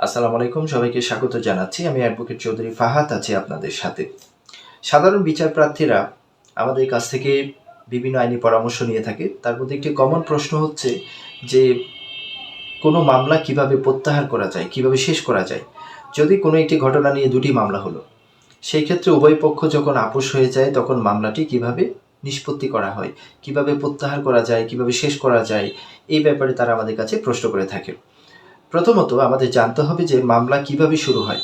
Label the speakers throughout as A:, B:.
A: আসসালামু আলাইকুম, সবাইকে স্বাগত জানাচ্ছি। আমি অ্যাডভোকেট চৌধুরী ফাহাদ আছি আপনাদের সাথে। সাধারণ বিচার প্রার্থীরা আমাদের কাছ থেকে বিভিন্ন আইনি পরামর্শ নিয়ে থাকে। তার মধ্যে একটি কমন প্রশ্ন হচ্ছে যে কোনো মামলা কিভাবে প্রত্যাহার করা যায়, কিভাবে শেষ করা যায়। যদি কোনো একটি ঘটনা নিয়ে দুটি মামলা হলো, সেই ক্ষেত্রে উভয় পক্ষ যখন আপোষ হয়ে যায় তখন মামলাটি কিভাবে নিষ্পত্তি করা হয়, কিভাবে প্রত্যাহার করা যায়, কিভাবে শেষ করা যায়, এই ব্যাপারে তারা আমাদের কাছে প্রশ্ন করে থাকে। প্রথমত আমাদের জানতে হবে যে মামলা কিভাবে শুরু হয়।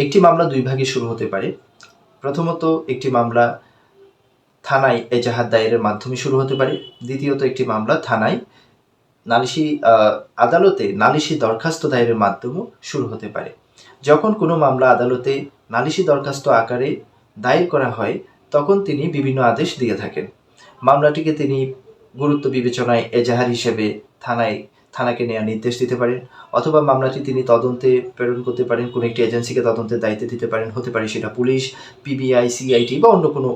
A: একটি মামলা দুই ভাগে শুরু হতে পারে। প্রথমত একটি মামলা থানায় এজাহার দায়েরের মাধ্যমে শুরু হতে পারে। দ্বিতীয়ত একটি মামলা থানায় নালিশি আদালতে নালিশি দরখাস্ত দায়েরের মাধ্যমেও শুরু হতে পারে। যখন কোনো মামলা আদালতে নালিশি দরখাস্ত আকারে দায়ের করা হয় তখন তিনি বিভিন্ন আদেশ দিয়ে থাকেন। মামলাটিকে তিনি গুরুত্ব বিবেচনায় এজাহার হিসেবে থানাকে নেওয়ার নির্দেশ দিতে পারেন, অথবা মামলাটি তিনি তদন্তে প্রেরণ করতে পারেন, কোনো একটি এজেন্সিকে তদন্তের দায়িত্ব দিতে পারেন। হতে পারে সেটা পুলিশ, পিবিআই, সিআইডি বা অন্য কোনো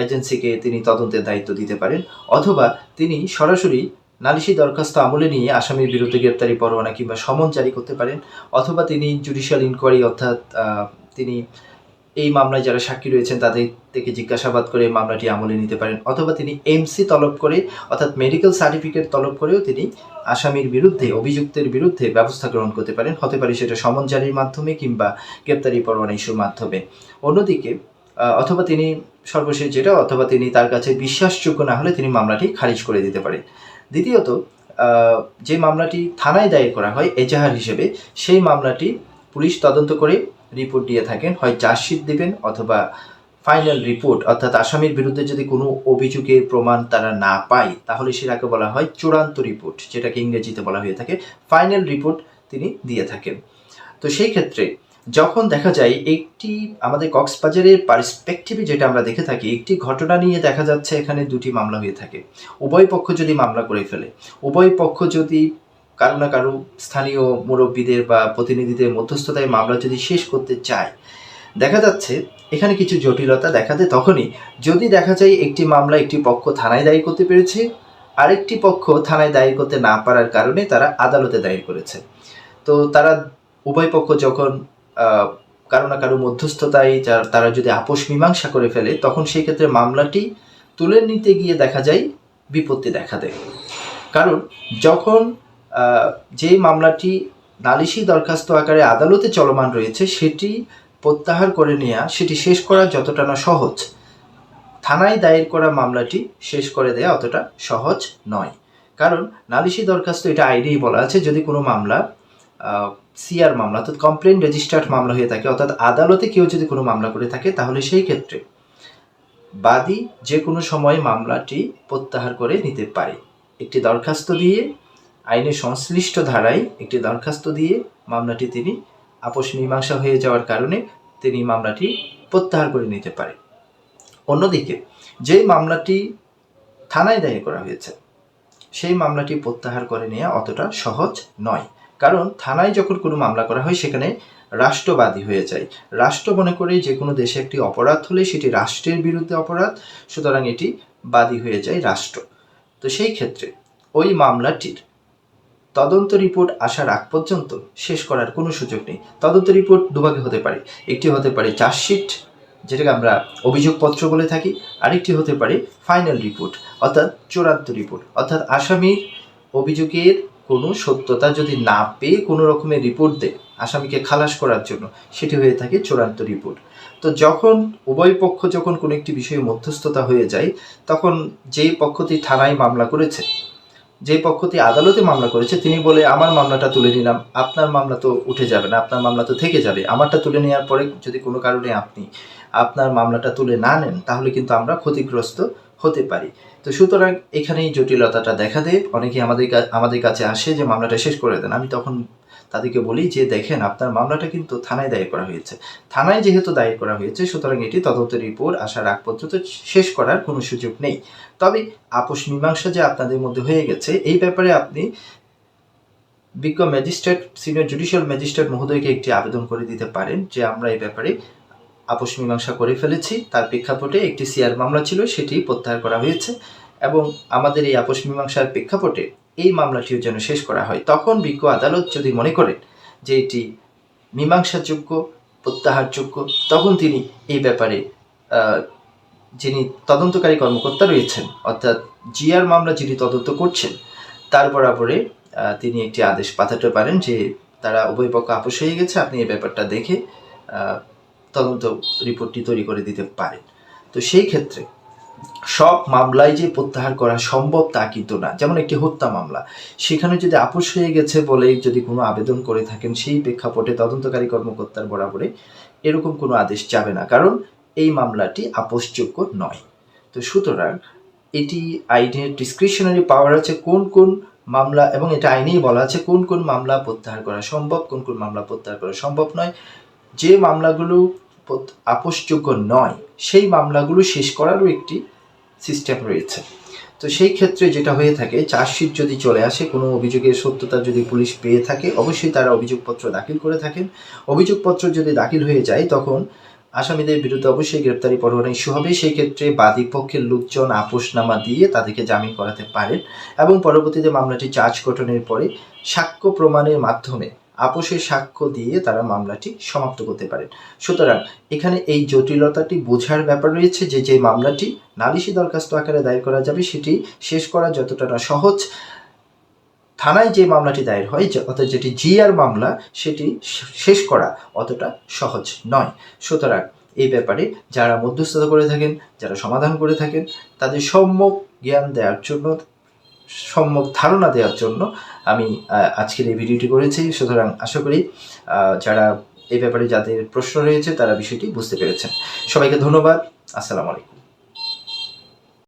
A: এজেন্সিকে তিনি তদন্তের দায়িত্ব দিতে পারেন, অথবা তিনি সরাসরি নালিশি দরখাস্ত আমলে নিয়ে আসামির বিরুদ্ধে গ্রেপ্তারি পরোয়ানা কিংবা সমন জারি করতে পারেন, অথবা তিনি জুডিশিয়াল ইনকোয়ারি অর্থাৎ তিনি এই মামলায় যারা সাক্ষী রয়েছেন তাদের থেকে জিজ্ঞাসাবাদ করে মামলাটি আমলে নিতে পারেন, অথবা তিনি এমসি তলব করে অর্থাৎ মেডিকেল সার্টিফিকেট তলব করেও তিনি আসামির বিরুদ্ধে, অভিযুক্তের বিরুদ্ধে ব্যবস্থা গ্রহণ করতে পারেন। হতে পারে সেটা সমন জারির মাধ্যমে কিংবা গ্রেপ্তারি পরোয়ানা ইস্যুর মাধ্যমে। অন্যদিকে অথবা তিনি সর্বশেষ যেটা, অথবা তিনি তার কাছে বিশ্বাসযোগ্য না হলে তিনি মামলাটি খারিজ করে দিতে পারেন। দ্বিতীয়ত যে মামলাটি থানায় দায়ের করা হয় এজাহার হিসেবে, সেই মামলাটি পুলিশ তদন্ত করে রিপোর্ট দিয়ে থাকেন, হয় চার্জশিট দেবেন অথবা ফাইনাল রিপোর্ট, অর্থাৎ আসামির বিরুদ্ধে যদি কোনো অভিযোগের প্রমাণ তারা না পায় তাহলে সেটাকে বলা হয় চূড়ান্ত রিপোর্ট, যেটাকে ইংরেজিতে বলা হয়ে থাকে ফাইনাল রিপোর্ট তিনি দিয়ে থাকেন। তো সেই ক্ষেত্রে যখন দেখা যায় একটি আমাদের কক্সবাজারের পার্সপেক্টিভে যেটা আমরা দেখে থাকি, একটি ঘটনা নিয়ে দেখা যাচ্ছে এখানে দুটি মামলা হয়ে থাকে। উভয় পক্ষ যদি মামলা করে ফেলে, উভয় পক্ষ যদি কারো না কারো স্থানীয় মুরব্বীদের বা প্রতিনিধিদের মধ্যস্থতায় মামলা যদি শেষ করতে চায়, দেখা যাচ্ছে এখানে কিছু জটিলতা দেখা দেয় তখনই যদি দেখা যায় একটি মামলা একটি পক্ষ থানায় দায়ের করতে পেরেছে, আরেকটি পক্ষ থানায় দায়ের করতে না পারার কারণে তারা আদালতে দায়ের করেছে। তো তারা উভয় পক্ষ যখন কারো না কারো মধ্যস্থতায় তারা যদি আপোষ মীমাংসা করে ফেলে, তখন সেই ক্ষেত্রে মামলাটি তুলে নিতে গিয়ে দেখা যায় বিপত্তি দেখা দেয়। কারণ যখন যে মামলাটি নালিশি দরখাস্ত আকারে আদালতে চলমান রয়েছে সেটি প্রত্যাহার করে নেওয়া, সেটি শেষ করা যতটা না সহজ, থানায় দায়ের করা মামলাটি শেষ করে দেওয়া অতটা সহজ নয়। কারণ নালিশি দরখাস্ত, এটা আইনেই বলা আছে, যদি কোনো মামলা সিআর মামলা অর্থাৎ কমপ্লেন রেজিস্টার্ড মামলা হয়ে থাকে, অর্থাৎ আদালতে কেউ যদি কোনো মামলা করে থাকে, তাহলে সেই ক্ষেত্রে বাদী যে কোনো সময় মামলাটি প্রত্যাহার করে নিতে পারে। একটি দরখাস্ত দিয়ে, আইনের সংশ্লিষ্ট ধারায় একটি দরখাস্ত দিয়ে মামলাটি তিনি আপোষ মীমাংসা হয়ে যাওয়ার কারণে তিনি মামলাটি প্রত্যাহার করে নিতে পারে। অন্যদিকে যে মামলাটি থানায় দায়ের করা হয়েছে সেই মামলাটি প্রত্যাহার করে নেওয়া অতটা সহজ নয়। কারণ থানায় যখন কোনো মামলা করা হয় সেখানে রাষ্ট্রবাদী হয়ে যায়। রাষ্ট্র মনে করে যে কোনো দেশে একটি অপরাধ হলে সেটি রাষ্ট্রের বিরুদ্ধে অপরাধ, সুতরাং এটি বাদী হয়ে যায় রাষ্ট্র। তো সেই ক্ষেত্রে ওই মামলাটির তদন্ত রিপোর্ট আসার আগ পর্যন্ত শেষ করার কোনো সুযোগ নেই। তদন্ত রিপোর্ট দুভাগে হতে পারে, একটি হতে পারে চার্জশিট, যেটাকে আমরা অভিযোগপত্র বলে থাকি, আরেকটি হতে পারে ফাইনাল রিপোর্ট অর্থাৎ চূড়ান্ত রিপোর্ট, অর্থাৎ আসামির অভিযোগের কোনো সত্যতা যদি না পেয়ে কোনো রকমের রিপোর্ট দেয় আসামিকে খালাস করার জন্য, সেটি হয়ে থাকে চূড়ান্ত রিপোর্ট। তো যখন উভয় পক্ষ যখন কোনো একটি বিষয়ে মধ্যস্থতা হয়ে যায়, তখন যেই পক্ষটি থানায় মামলা করেছে, যে পক্ষটি আদালতে মামলা করেছে, তিনি বলে আমার মামলাটা তুলে নিলাম, আপনার মামলা তো উঠে যাবে না, আপনার মামলা তো থেকে যাবে, আমারটা তুলে নেওয়ার পরে যদি কোনো কারণে আপনি আপনার মামলাটা তুলে না নেন তাহলে কিন্তু আমরা ক্ষতিগ্রস্ত হতে পারি। তো সুতরাং এখানেই জটিলতাটা দেখা দেয়। অনেকে আমাদের কাছে আসে যে মামলাটা শেষ করে দেন। আমি তখন তাদেরকে বলি যে দেখেন, আপনার মামলাটা কিন্তু থানায় দায়ের করা হয়েছে, থানায় যেহেতু দায়ের করা হয়েছে সুতরাং এটি তদন্ত রিপোর্ট আসার আগ পর্যন্ত শেষ করার কোনো সুযোগ নেই। তবে আপোষ মীমাংসা যে আপনাদের মধ্যে হয়ে গেছে, এই ব্যাপারে আপনি বিজ্ঞ ম্যাজিস্ট্রেট, সিনিয়র জুডিশিয়াল ম্যাজিস্ট্রেট মহোদয়কে একটি আবেদন করে দিতে পারেন যে আমরা এই ব্যাপারে আপোষ মীমাংসা করে ফেলেছি, তার প্রেক্ষাপটে একটি সিআর মামলা ছিল সেটি প্রত্যাহার করা হয়েছে এবং আমাদের এই আপোষ মীমাংসার প্রেক্ষাপটে এই মামলাটিও যেন শেষ করা হয়। তখন বিজ্ঞ আদালত যদি মনে করেন যে এটি মীমাংসাযোগ্য, প্রত্যাহারযোগ্য, তখন তিনি এই ব্যাপারে যিনি তদন্তকারী কর্মকর্তা রয়েছেন, অর্থাৎ জিআর মামলা যিনি তদন্ত করছেন, তার বরাবরে তিনি একটি আদেশ পাঠাতে পারেন যে তারা উভয় পক্ষ আপোষ হয়ে গেছে, আপনি এই ব্যাপারটা দেখে তদন্ত রিপোর্টটি তৈরি করে দিতে পারেন। তো সেই ক্ষেত্রে সব মামলায় যে প্রত্যাহার করা সম্ভব তা কিন্তু না। যেমন একটি হত্যা মামলা, সেখানে যদি আপোষ হয়ে গেছে বলে যদি কোনো আবেদন করে থাকেন, সেই প্রেক্ষাপটে তদন্তকারী কর্মকর্তার বরাবরে এরকম কোনো আদেশ যাবে না, কারণ এই মামলাটি আপোষযোগ্য নয়। তো সুতরাং এটি আইনের ডিসক্রিশনারি পাওয়ার আছে কোন কোন মামলা, এবং এটা আইনেই বলা আছে কোন কোন মামলা প্রত্যাহার করা সম্ভব, কোন কোন মামলা প্রত্যাহার করা সম্ভব নয়। যে মামলাগুলো আপোষযোগ্য নয় সেই মামলাগুলো শেষ করারও একটি সিস্টেম রয়েছে। তো সেই ক্ষেত্রে যেটা হয়ে থাকে, চার্জশিট যদি চলে আসে, কোনো অভিযোগের সত্যতা যদি পুলিশ পেয়ে থাকে, অবশ্যই তারা অভিযোগপত্র দাখিল করে থাকেন। অভিযোগপত্র যদি দাখিল হয়ে যায়, তখন আসামিদের বিরুদ্ধে অবশ্যই গ্রেপ্তারি পরোয়ানা ইস্যু হবে। সেই ক্ষেত্রে বাদী পক্ষের লোকজন আপোষনামা দিয়ে তাদেরকে জামিন করাতে পারেন, এবং পরবর্তীতে মামলাটি চার্জ গঠনের পরে সাক্ষ্য প্রমাণের মাধ্যমে আপোষের সাক্ষ্য দিয়ে তারা মামলাটি সমাপ্ত করতে পারেন। সুতরাং এখানে এই জটিলতাটি বোঝার ব্যাপার রয়েছে যে মামলাটি নালিশি দরখাস্ত আকারে দায়ের করা যাবে, সেটি শেষ করা যতটা না সহজ, থানায় যে মামলাটি দায়ের হয়, অর্থাৎ যেটি জিআর মামলা, সেটি শেষ করা অতটা সহজ নয়। সুতরাং এই ব্যাপারে যারা মধ্যস্থতা করে থাকেন, যারা সমাধান করে থাকেন, তাদের সম্যক জ্ঞান দেওয়ার জন্য, সম্যক ধারণা দেওয়ার জন্য আমি আজকের এই ভিডিওটি করেছি। সুতরাং আশা করি যারা এই ব্যাপারে যাদের প্রশ্ন রয়েছে তারা বিষয়টি বুঝতে পেরেছেন। সবাইকে ধন্যবাদ। আসসালামু আলাইকুম।